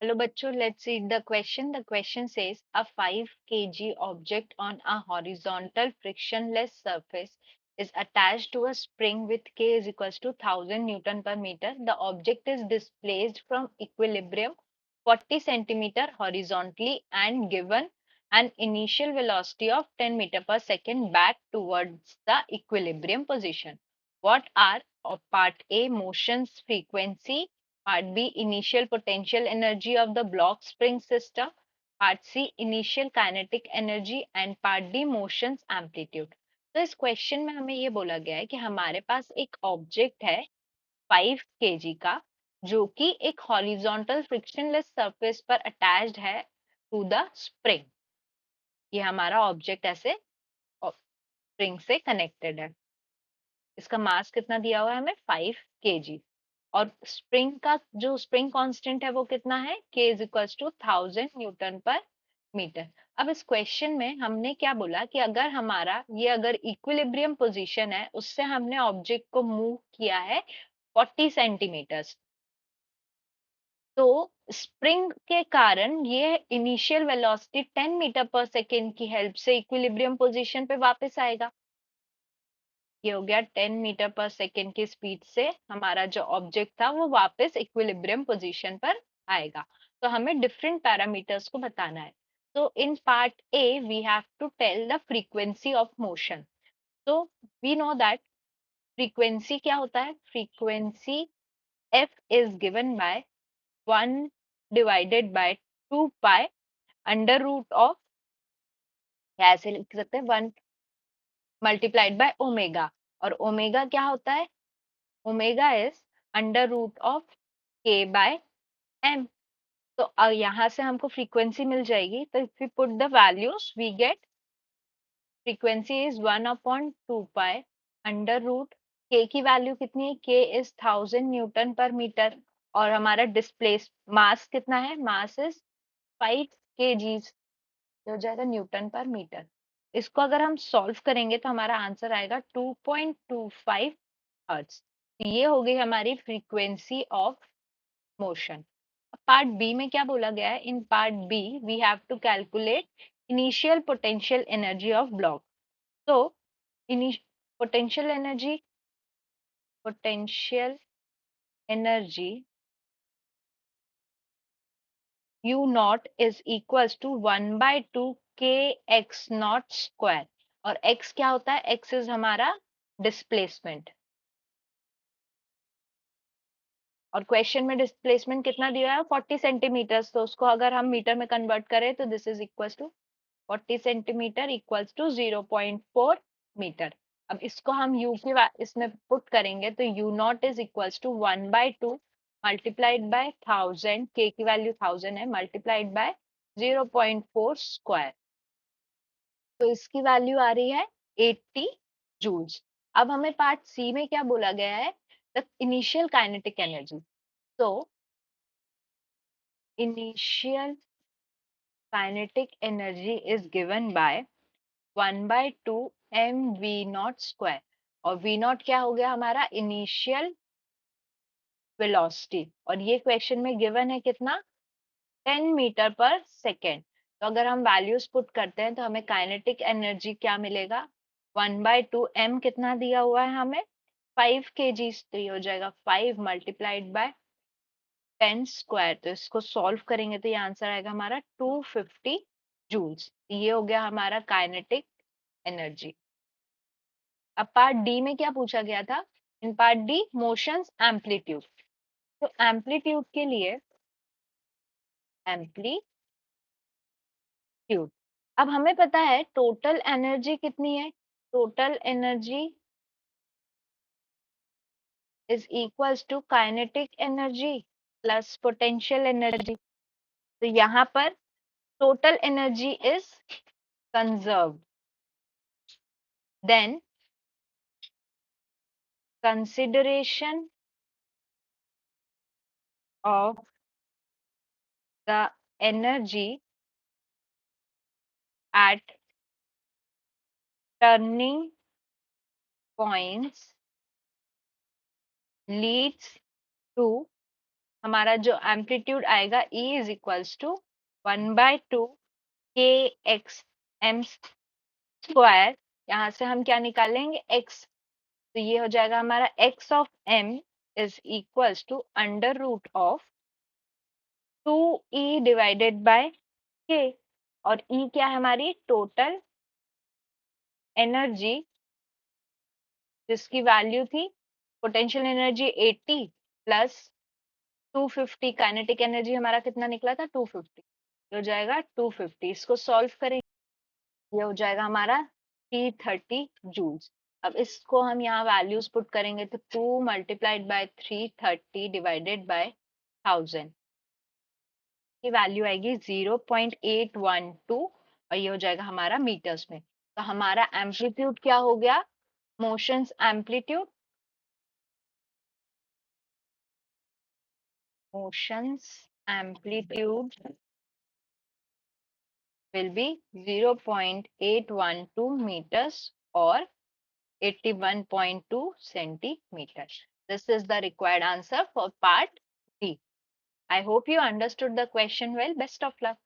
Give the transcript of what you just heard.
Hello, bachcho. Let's read the question. The question says a 5 kg object on a horizontal frictionless surface is attached to a spring with K is equals to 1000 Newton per meter. The object is displaced from equilibrium 40 centimeter horizontally and given an initial velocity of 10 meter per second back towards the equilibrium position. What are part A motion's frequency, part B initial potential energy of the block spring system, part C initial kinetic energy and part D motion's amplitude. तो इस question में हमें ये बोला गया है कि हमारे पास एक ऑब्जेक्ट है 5 केजी का जो कि एक हॉरिजॉन्टल फ्रिक्शनलेस सरफेस पर अटैच्ड है टू द स्प्रिंग। ये हमारा ऑब्जेक्ट ऐसे स्प्रिंग से कनेक्टेड है। इसका मास कितना दिया हुआ है हमें 5 केजी और स्प्रिंग का जो स्प्रिंग कांस्टेंट है वो कितना है k is equals to 1000 newton per metre. अब इस क्वेश्चन में हमने क्या बोला कि अगर हमारा ये अगर इक्विलिब्रियम पोजीशन है उससे हमने ऑब्जेक्ट को मूव किया है 40 सेंटीमीटर्स, तो स्प्रिंग के कारण ये इनिशियल वेलोसिटी 10 मीटर पर सेकेंड की हेल्प से इक्विलिब्रियम पोजीशन पे वापस आएगा। ये हो गया 10 मीटर पर सेकेंड की स्पीड से हमारा जो ऑब्जेक्ट था वो वापस इक्विलिब्रियम पोजीशन पर आएगा। तो हमें डिफरेंट पैरामीटर्स को बताना है। तो in part A we have to tell the frequency of motion. तो वी नो दैट फ्रीक्वेंसी क्या होता है, frequency f is given by 1 divided by 2 pi under root of, या ऐसे लिख सकते हैं 1 मल्टीप्लाइड बाय ओमेगा। और ओमेगा क्या होता है, omega is under root of k by m। तो यहाँ से हमको फ्रीक्वेंसी मिल जाएगी। तो if we put the values we get frequency is 1/2 pi under root k की वैल्यू कितनी है, k is 1000 newton per metre और हमारा डिस्प्लेस मास कितना है, मास इज 5 kgs, हो जाएगा न्यूटन पर मीटर। इसको अगर हम सॉल्व करेंगे तो हमारा आंसर आएगा 2.25 हर्ट्ज। ये हो गई हमारी frequency of motion. Part B में क्या बोला गया है, in part B we have to calculate initial potential energy of block. तो potential energy, potential energy u not is equals to 1/2 k x not square. और x क्या होता है, x इज हमारा डिस्प्लेसमेंट और क्वेश्चन में डिस्प्लेसमेंट कितना दिया है 40 सेंटीमीटर। तो उसको अगर हम मीटर में कन्वर्ट करें तो this is equal to 40 centimetre equals to 0.4 metre. अब इसको हम u की इसमें पुट करेंगे तो u not is equals to 1/2 multiplied by 1000, k की वैल्यू 1000 है, मल्टीप्लाइड बाय 0.4 स्क्वायर। तो इसकी वैल्यू आ रही है 80 जूल्स। अब हमें पार्ट सी में क्या बोला गया है, द इनिशियल काइनेटिक एनर्जी। तो initial kinetic energy is given bye 1/2 mv not square. और v नॉट क्या हो गया हमारा इनिशियल वेलोसिटी और ये क्वेश्चन में गिवन है कितना 10 मीटर पर सेकेंड। तो अगर हम वैल्यूज पुट करते हैं तो हमें काइनेटिक एनर्जी क्या मिलेगा, 1/2 m कितना दिया हुआ है हमें 5 kg, तो ये हो जाएगा 5 मल्टीप्लाइड बाय 10 स्क्वायर। तो इसको सॉल्व करेंगे तो ये आंसर आएगा हमारा 250 जूल्स। ये हो गया हमारा काइनेटिक एनर्जी। अब पार्ट डी में क्या पूछा गया था, in part D motions amplitude. तो एम्पलीट्यूड के लिए एम्पलीट्यूड, अब हमें पता है टोटल एनर्जी कितनी है, total energy is equals to kinetic energy plus potential energy. तो यहाँ पर total energy is conserved, then consideration of the energy at turning points leads to, हमारा जो एम्पलीट्यूड आएगा E इज इक्वल्स टू 1/2 के x M square. यहाँ से हम क्या निकालेंगे x, तो ये हो जाएगा हमारा x of m is equals to under root of 2e divided by k। और E क्या है हमारी टोटल एनर्जी, जिसकी वैल्यू थी potential energy 80 plus 250, kinetic energy हमारा कितना निकला था 250, ये हो जाएगा 250। इसको सॉल्व करेंगे, ये हो जाएगा हमारा 330 जूल्स। अब इसको हम यहाँ वैल्यूज पुट करेंगे तो 2 मल्टीप्लाइड बाय 330 डिवाइडेड बाय 1000 की वैल्यू आएगी 0.812 और ये हो जाएगा हमारा मीटर्स में। तो हमारा एम्पलीट्यूड क्या हो गया, motions amplitude, motion's amplitude will be 0.812 meters or 81.2 centimeters. This is the required answer for part D. I hope you understood the question well. Best of luck.